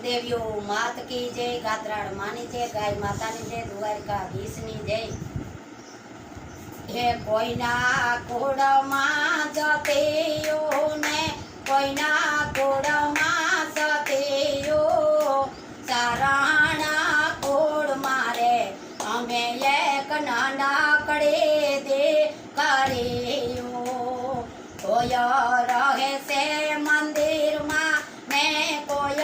कुलदेवियो मात की जय, गात्राड़ मानी जय, गाय माता नी जय, द्वारकाधीश नी जय। हे कोईना कोड़मा जतेयो ने कोईना कोड़मा सतेयो, साराणा कोड़ मारे अमे एक नानकड़े दे करेयो। कोय रहे से मंदिर मा ने कोय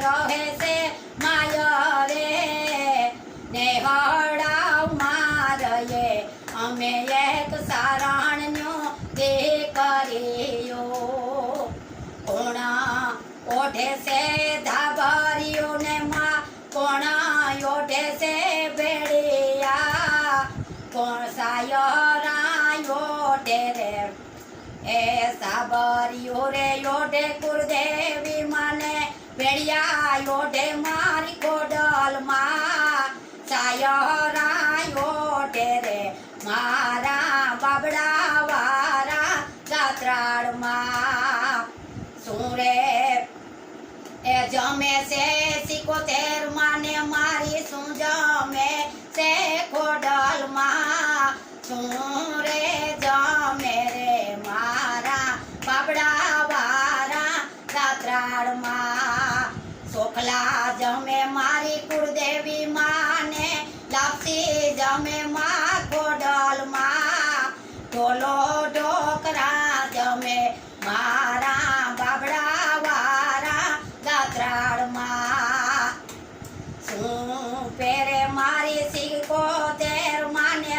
रहे से माया रे, नेहड़ाव मारये अमे एक साराण्यो दे करियो। कोणा ओढ़े से धाबरियो ने माँ, कोणा ओढ़े से बेड़िया, कोण सायरा ओढ़े रे ए साबरियो रे ओढ़े कुलदेवी माने, बेड़िया ओढ़े मारी कोडल माँ, सायरा ओढ़े रे मारा बाबड़ा वारा गात्राड़ माँ। सुरे ए जमे से सिकोतेर माने मारी सु जमे से कोडल माँ, सुरे जमे रे मारा बाबड़ा वारा गात्राड़ माँ। सोखला जमे मारी कुलदेवी माने, लापसी जमे माँ कोडल माँ, ढोलो ढोकरा जमे मारा बाबड़ा वारा गात्राड़ माँ। पेरे मारी सिको तेर माने,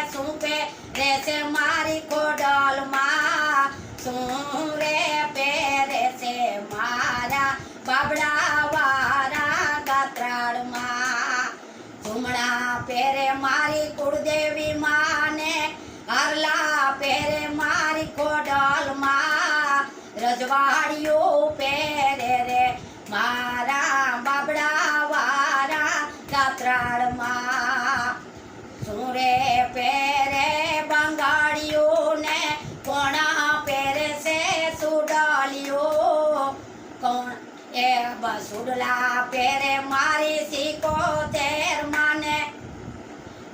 पेरे से मारी कोडल माँ, रे पेरे से मारा बाबड़ा वारा गात्राड़ माँ। झुमड़ा पेरे मारी कुलदेवी माने, हरला पेरे मारी कोडल माँ, रजवाड़ियो पेरे रे मारा बाबड़ा वारा गात्राड़ माँ। सुरे पेरे बंगाड़ियो ने कोणा पेरे से सुडालियो, कौन ए बसुडला पेरे मारी सिको तेर माने,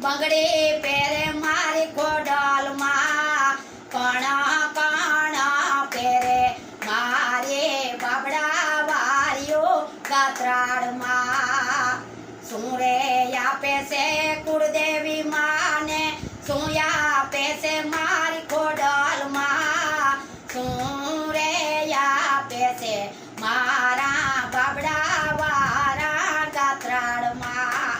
बंगड़ी पेरे मारी कोडल माँ, कणा कणा पेरे मारे बाबड़ा वारियो गात्राड़ माँ। सुरे या पे से कुलदेवी माने, सुया पे से मारी कोडल माँ, सुरे या पे से मारा बाबड़ा वारा गात्राड़ माँ।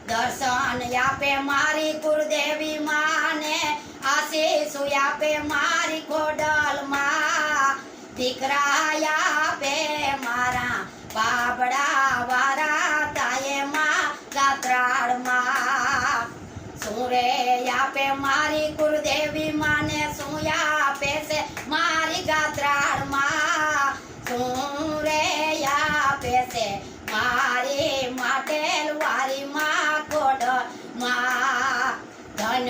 दर्शन या पे मारी कुलदेवी माने, आशीष या पे मारी कोडल माँ, दीकरा या पे मारा बाबड़ा वारा ताये माँ गात्राड़ माँ। सुरे या पे मारी कुलदेवी माने, सुया पे से मारी गात्राड़ माँ, सुरे या पे से मारी माटेल वारी माँ कोडल माँ। धन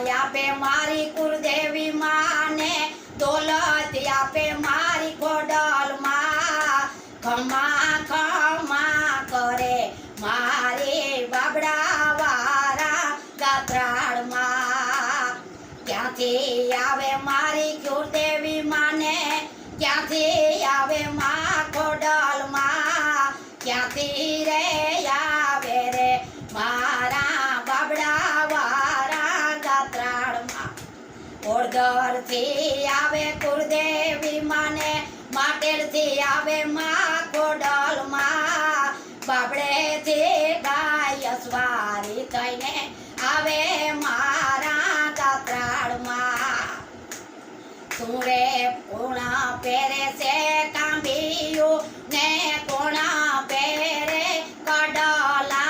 या पे मारी कुलदेवी माने, दौलत या पे मारी कोडल माँ, खमा खमा करे मारी बाबड़ा वारा गात्राड़ माँ। क्यांथी आवे मारी कुलदेवी माने, क्यांथी आवे माँ कोडल माँ, क्यांथी रे आवे रे मारा बाबड़ा वारा गात्राड़ माँ। ओड़गर थी आवे कुलदेवी माने, माटेल थी आवे माँ कोडल माँ, बाबड़े थी गाय सवारी थईने आवे मारा गात्राड़ माँ। सुरे कोणा पेरे से कांबियो ने कोणा पेरे कड़ला,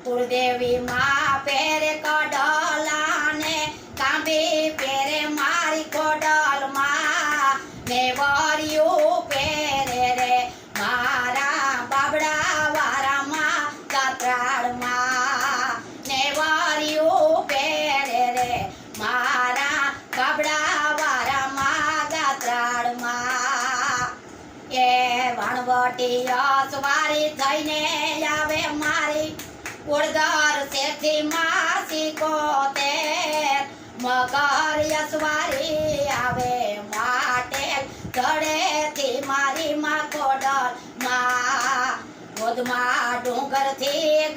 कुलदेवी माँ पेरे कड़ला ने कांबी पेरे मारी कोडल माँ, नेवरियो पेरे रे मारा बाबड़ा वारा माँ गात्राड़ माँ, नेवरियो पेरे रे मारा बाबड़ा वारा माँ गात्राड़ माँ। ये वणवटी યસવારી થઈને આવે મારી ઉળદર શેઠી માસી કોતેર મગર યસવારી આવે માટે ધડેથી મારી માં ખોડલ માં ગોદમાં ડુંગરથી